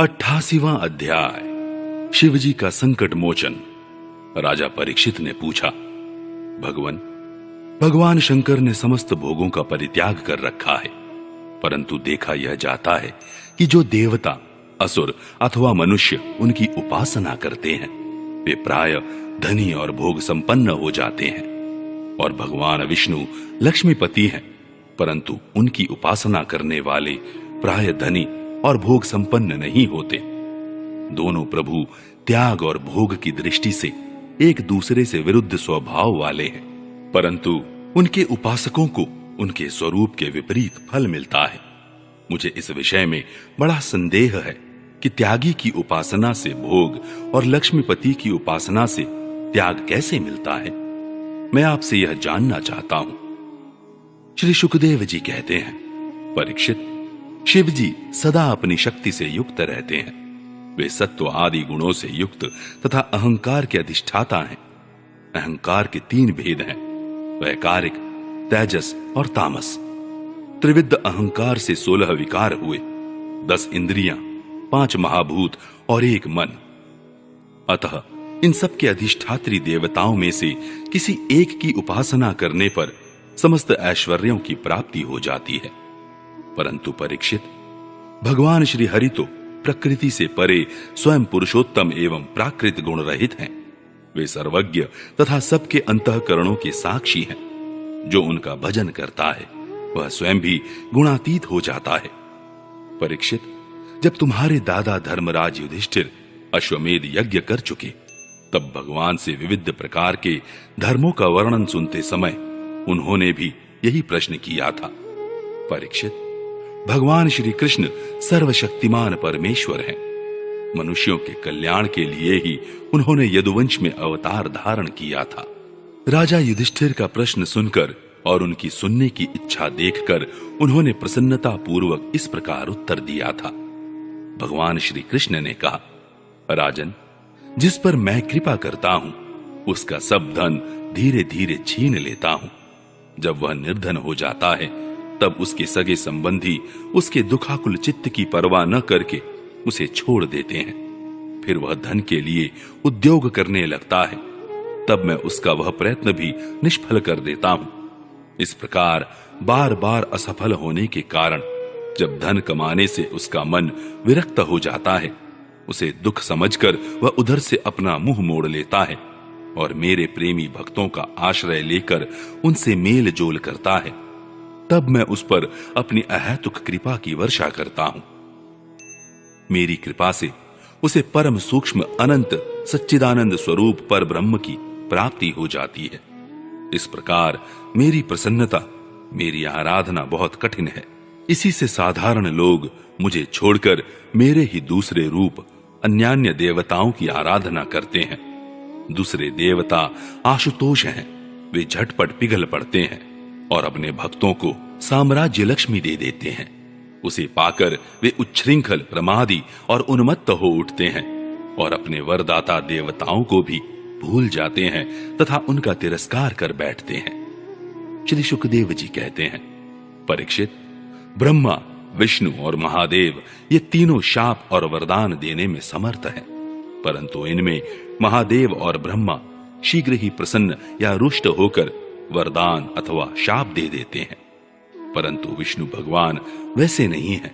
88वां अध्याय। शिवजी का संकट मोचन। राजा परीक्षित ने पूछा, भगवान शंकर ने समस्त भोगों का परित्याग कर रखा है, परंतु देखा यह जाता है कि जो देवता, असुर अथवा मनुष्य उनकी उपासना करते हैं वे प्राय धनी और भोग संपन्न हो जाते हैं, और भगवान विष्णु लक्ष्मीपति हैं, परंतु उनकी उपासना करने वाले प्राय धनी और भोग संपन्न नहीं होते। दोनों प्रभु त्याग और भोग की दृष्टि से एक दूसरे से विरुद्ध स्वभाव वाले हैं, परंतु उनके उपासकों को उनके स्वरूप के विपरीत फल मिलता है। मुझे इस विषय में बड़ा संदेह है कि त्यागी की उपासना से भोग और लक्ष्मीपति की उपासना से त्याग कैसे मिलता है। मैं आपसे यह जानना चाहता हूं। श्री सुखदेव जी कहते हैं, परीक्षित, शिव जी सदा अपनी शक्ति से युक्त रहते हैं। वे सत्व आदि गुणों से युक्त तथा अहंकार के अधिष्ठाता हैं। अहंकार के 3 भेद हैं, वैकारिक, तेजस और तामस। त्रिविध अहंकार से 16 विकार हुए, 10 इंद्रियां, 5 महाभूत और 1 मन। अतः इन सब के अधिष्ठात्री देवताओं में से किसी एक की उपासना करने पर समस्त ऐश्वर्यों की प्राप्ति हो जाती है। परंतु परीक्षित, भगवान श्री हरि तो प्रकृति से परे स्वयं पुरुषोत्तम एवं प्राकृत गुण रहित हैं। वे सर्वज्ञ तथा सबके अंतःकरणों के साक्षी हैं। जो उनका भजन करता है वह स्वयं भी गुणातीत हो जाता है। परीक्षित, जब तुम्हारे दादा धर्मराज युधिष्ठिर अश्वमेध यज्ञ कर चुके, तब भगवान से विविध प्रकार के धर्मों का वर्णन सुनते समय उन्होंने भी यही प्रश्न किया था। परीक्षित, भगवान श्री कृष्ण सर्वशक्तिमान परमेश्वर हैं। मनुष्यों के कल्याण के लिए ही उन्होंने यदुवंश में अवतार धारण किया था। राजा युधिष्ठिर का प्रश्न सुनकर और उनकी सुनने की इच्छा देखकर उन्होंने प्रसन्नता पूर्वक इस प्रकार उत्तर दिया था। भगवान श्री कृष्ण ने कहा, राजन, जिस पर मैं कृपा करता हूं उसका सब धन धीरे धीरे छीन लेता हूं। जब वह निर्धन हो जाता है तब उसके सगे संबंधी उसके दुखाकुल चित्त की परवाह न करके उसे छोड़ देते हैं। फिर वह धन के लिए उद्योग करने लगता है, तब मैं उसका वह प्रयत्न भी निष्फल कर देता हूं। इस प्रकार बार बार असफल होने के कारण जब धन कमाने से उसका मन विरक्त हो जाता है, उसे दुख समझकर वह उधर से अपना मुंह मोड़ लेता है और मेरे प्रेमी भक्तों का आश्रय लेकर उनसे मेल जोल करता है। तब मैं उस पर अपनी अहेतुक कृपा की वर्षा करता हूं। मेरी कृपा से उसे परम सूक्ष्म अनंत सच्चिदानंद स्वरूप पर ब्रह्म की प्राप्ति हो जाती है। इस प्रकार मेरी प्रसन्नता, मेरी आराधना बहुत कठिन है। इसी से साधारण लोग मुझे छोड़कर मेरे ही दूसरे रूप अन्यान्य देवताओं की आराधना करते हैं। दूसरे देवता आशुतोष हैं। वे झटपट पिघल पड़ते हैं और अपने भक्तों को साम्राज्य लक्ष्मी दे देते हैं। उसे पाकर वे उच्छृंखल, प्रमादी और उन्मत्त हो उठते हैं और अपने वरदाता देवताओं को भी भूल जाते हैं तथा उनका तिरस्कार कर बैठते हैं। श्री सुखदेव जी कहते हैं, परीक्षित, ब्रह्मा, विष्णु और महादेव ये तीनों शाप और वरदान देने में समर्थ हैं, परंतु इनमें महादेव और ब्रह्मा शीघ्र ही प्रसन्न या रुष्ट होकर वरदान अथवा शाप दे देते हैं, परंतु विष्णु भगवान वैसे नहीं हैं।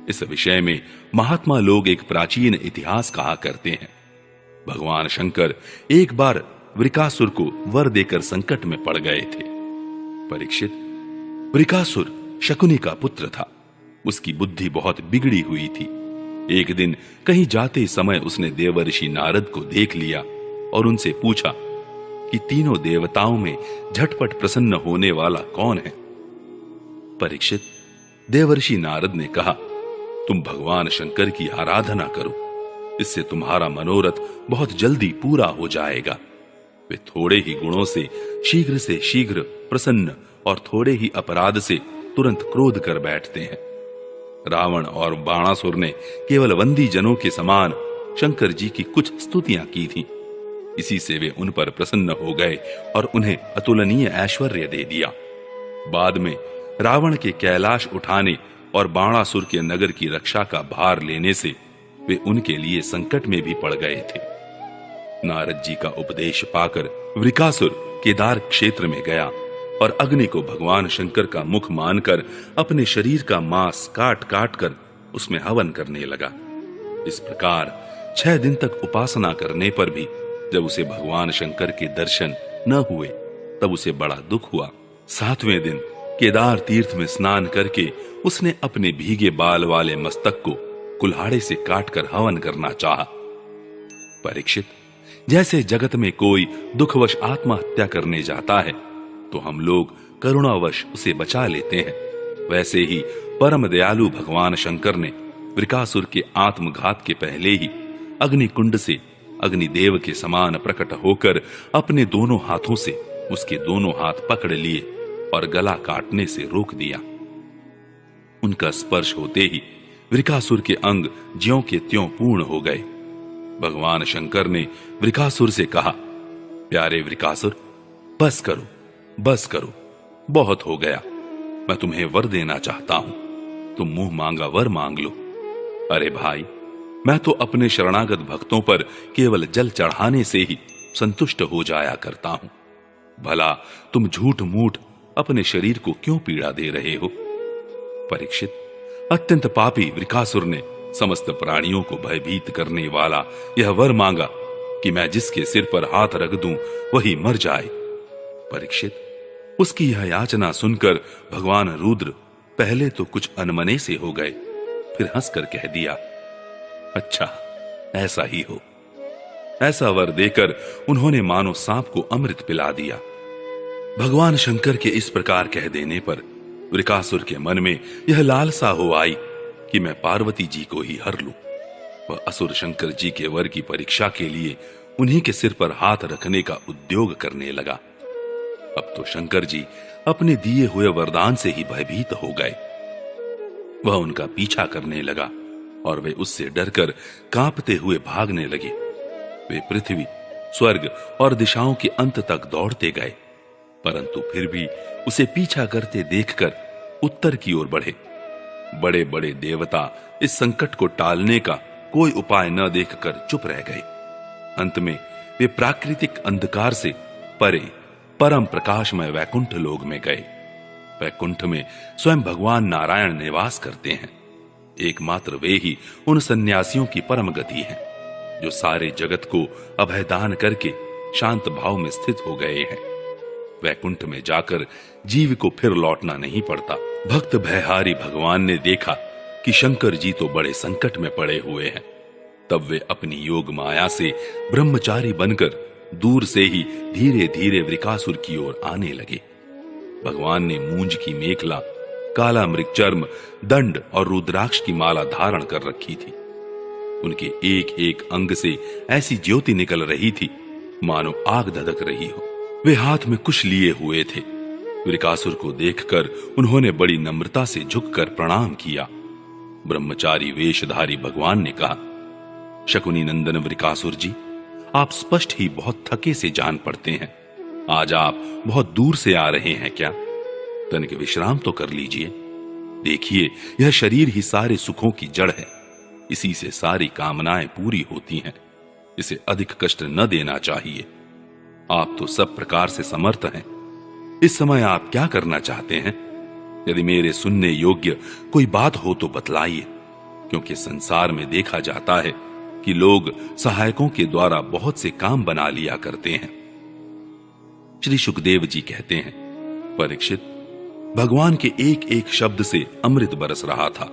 इस विषय में महात्मा लोग एक प्राचीन इतिहास कहा करते हैं। भगवान शंकर एक बार वृकासुर को वर देकर संकट में पड़ गए थे। परीक्षित, वृकासुर शकुनी का पुत्र था। उसकी बुद्धि बहुत बिगड़ी हुई थी। एक दिन कहीं जाते समय उसने देवर्षि नारद को देख लिया और उनसे पूछा कि तीनों देवताओं में झटपट प्रसन्न होने वाला कौन है। परीक्षित, देवर्षि नारद ने कहा, तुम भगवान शंकर की आराधना करो, इससे तुम्हारा मनोरथ बहुत जल्दी पूरा हो जाएगा। वे थोड़े ही गुणों से शीघ्र प्रसन्न और थोड़े ही अपराध से तुरंत क्रोध कर बैठते हैं। रावण और बाणासुर ने केवल बंदी जनों के समान शंकर जी की कुछ स्तुतियां की थीं। इसी से वे उन पर प्रसन्न हो गए और उन्हें अतुलनीय ऐश्वर्य दे दिया। बाद में रावण के कैलाश उठाने और बाणासुर के नगर की रक्षा का भार लेने से वे उनके लिए संकट में भी पड़ गए थे। नारद जी का उपदेश पाकर वृकासुर केदार क्षेत्र में गया और अग्नि को भगवान शंकर का मुख मानकर अपने शरीर का मांस काट काट कर उसमें हवन करने लगा। इस प्रकार 6 दिन तक उपासना करने पर भी जब उसे भगवान शंकर के दर्शन न हुए तब उसे बड़ा दुख हुआ। 7वें दिन केदार तीर्थ में स्नान करके उसने अपने भीगे बाल वाले मस्तक को कुल्हाड़े से काटकर हवन करना चाहा। परीक्षित, जैसे जगत में कोई दुखवश आत्महत्या करने जाता है तो हम लोग करुणावश उसे बचा लेते हैं, वैसे ही परम दयालु भगवान शंकर ने वृकासुर के आत्मघात के पहले ही अग्निकुंड से अग्निदेव के समान प्रकट होकर अपने दोनों हाथों से उसके दोनों हाथ पकड़ लिए और गला काटने से रोक दिया। उनका स्पर्श होते ही वृकासुर के अंग ज्यों के त्यों पूर्ण हो गए। भगवान शंकर ने वृकासुर से कहा, प्यारे वृकासुर, बस करो बस करो, बहुत हो गया। मैं तुम्हें वर देना चाहता हूं, तुम मुंह मांगा वर मांग लो। अरे भाई, मैं तो अपने शरणागत भक्तों पर केवल जल चढ़ाने से ही संतुष्ट हो जाया करता हूं। भला तुम झूठ मूठ अपने शरीर को क्यों पीड़ा दे रहे हो? परीक्षित, अत्यंत पापी वृकासुर ने समस्त प्राणियों को भयभीत करने वाला यह वर मांगा कि मैं जिसके सिर पर हाथ रख दूं वही मर जाए। परीक्षित, उसकी यह याचना सुनकर भगवान रुद्र पहले तो कुछ अनमने से हो गए, फिर हंसकर कह दिया, अच्छा ऐसा ही हो। ऐसा वर देकर उन्होंने मानो सांप को अमृत पिला दिया। भगवान शंकर के इस प्रकार कह देने पर वृकासुर के मन में यह लालसा हो आई कि मैं पार्वती जी को ही हर लूं। वह असुर शंकर जी के वर की परीक्षा के लिए उन्हीं के सिर पर हाथ रखने का उद्योग करने लगा। अब तो शंकर जी अपने दिए हुए वरदान से ही भयभीत हो गए। वह उनका पीछा करने लगा और वे उससे डरकर कांपते हुए भागने लगे। वे पृथ्वी, स्वर्ग और दिशाओं के अंत तक दौड़ते गए, परंतु फिर भी उसे पीछा करते देखकर उत्तर की ओर बढ़े। बड़े बड़े देवता इस संकट को टालने का कोई उपाय न देखकर चुप रह गए। अंत में वे प्राकृतिक अंधकार से परे परम प्रकाशमय वैकुंठ लोक में गए। वैकुंठ में स्वयं भगवान नारायण निवास करते हैं। एकमात्र वे ही उन सन्यासियों की परम गति है जो सारे जगत को अभयदान करके शांत भाव में स्थित हो गए हैं। वैकुंठ में जाकर जीव को फिर लौटना नहीं पड़ता। भक्त भयहारी भगवान ने देखा कि शंकर जी तो बड़े संकट में पड़े हुए हैं। तब वे अपनी योग माया से ब्रह्मचारी बनकर दूर से ही धीरे धीरे वृकासुर की ओर आने लगे। भगवान ने मूंज की मेखला, काला मृगचर्म, दंड और रुद्राक्ष की माला धारण कर रखी थी। उनके एक एक अंग से ऐसी ज्योति निकल रही थी मानो आग धधक रही हो। वे हाथ में कुश लिए हुए थे। वृकासुर को देखकर उन्होंने बड़ी नम्रता से झुककर प्रणाम किया। ब्रह्मचारी वेशधारी भगवान ने कहा, शकुनी नंदन वृकासुर जी, आप स्पष्ट ही बहुत थके से जान पड़ते हैं। आज आप बहुत दूर से आ रहे हैं क्या? तनिक विश्राम तो कर लीजिए। देखिए, यह शरीर ही सारे सुखों की जड़ है। इसी से सारी कामनाएं पूरी होती हैं। इसे अधिक कष्ट न देना चाहिए। आप तो सब प्रकार से समर्थ हैं। इस समय आप क्या करना चाहते हैं? यदि मेरे सुनने योग्य कोई बात हो तो बतलाइए, क्योंकि संसार में देखा जाता है कि लोग सहायकों के द्वारा बहुत से काम बना लिया करते हैं। श्री सुखदेव जी कहते हैं, परीक्षित, भगवान के एक एक शब्द से अमृत बरस रहा था।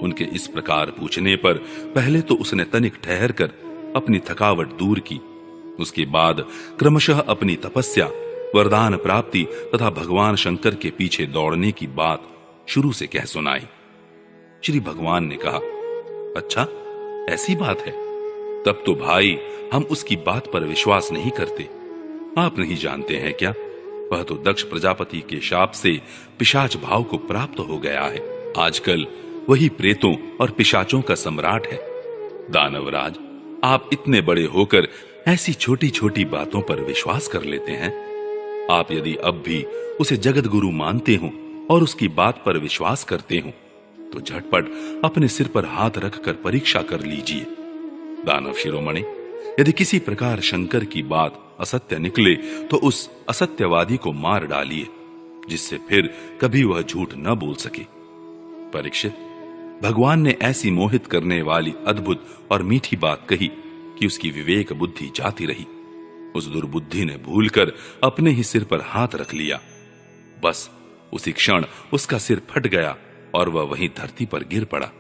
उनके इस प्रकार पूछने पर पहले तो उसने तनिक ठहर कर अपनी थकावट दूर की। उसके बाद क्रमशः अपनी तपस्या, वरदान प्राप्ति तथा भगवान शंकर के पीछे दौड़ने की बात शुरू से कह सुनाई। श्री भगवान ने कहा, अच्छा ऐसी बात है, तब तो भाई हम उसकी बात पर विश्वास नहीं करते। आप नहीं जानते हैं क्या, वह तो दक्ष प्रजापति के शाप से पिशाच भाव को प्राप्त हो गया है। आजकल वही प्रेतों और पिशाचों का सम्राट है। दानवराज, आप इतने बड़े होकर ऐसी छोटी छोटी बातों पर विश्वास कर लेते हैं। आप यदि अब भी उसे जगत गुरु मानते हो और उसकी बात पर विश्वास करते हो तो झटपट अपने सिर पर हाथ रखकर परीक्षा कर लीजिए। दानव शिरोमणि, यदि किसी प्रकार शंकर की बात असत्य निकले तो उस असत्यवादी को मार डालिए, जिससे फिर कभी वह झूठ न बोल सके। परीक्षित, भगवान ने ऐसी मोहित करने वाली अद्भुत और मीठी बात कही कि उसकी विवेक बुद्धि जाती रही। उस दुर्बुद्धि ने भूलकर अपने ही सिर पर हाथ रख लिया। बस उसी क्षण उसका सिर फट गया और वह वहीं धरती पर गिर पड़ा,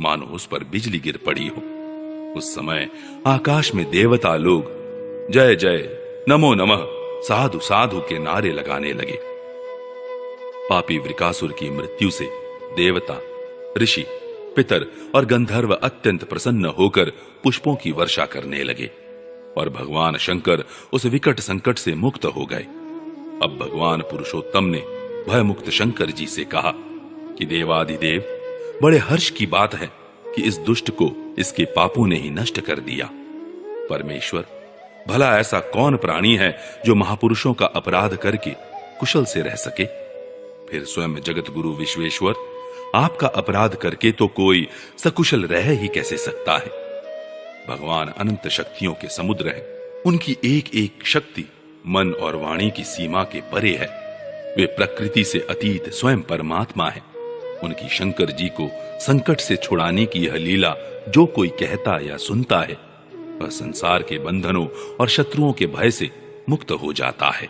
मानो उस पर बिजली गिर पड़ी हो। उस समय आकाश में देवता लोग जय जय, नमो नमः, साधु साधु के नारे लगाने लगे। पापी वृकासुर की मृत्यु से देवता, ऋषि, पितर और गंधर्व अत्यंत प्रसन्न होकर पुष्पों की वर्षा करने लगे और भगवान शंकर उस विकट संकट से मुक्त हो गए। अब भगवान पुरुषोत्तम ने भयमुक्त शंकर जी से कहा कि देवाधिदेव, बड़े हर्ष की बात है कि इस दुष्ट को इसके पापों ने ही नष्ट कर दिया। परमेश्वर, भला ऐसा कौन प्राणी है जो महापुरुषों का अपराध करके कुशल से रह सके? फिर स्वयं जगत गुरु विश्वेश्वर, आपका अपराध करके तो कोई सकुशल रह ही कैसे सकता है? भगवान अनंत शक्तियों के समुद्र हैं। उनकी एक एक शक्ति मन और वाणी की सीमा के परे है। वे प्रकृति से अतीत स्वयं परमात्मा है। उनकी शंकर जी को संकट से छुड़ाने की यह लीला जो कोई कहता या सुनता है, वह संसार के बंधनों और शत्रुओं के भय से मुक्त हो जाता है।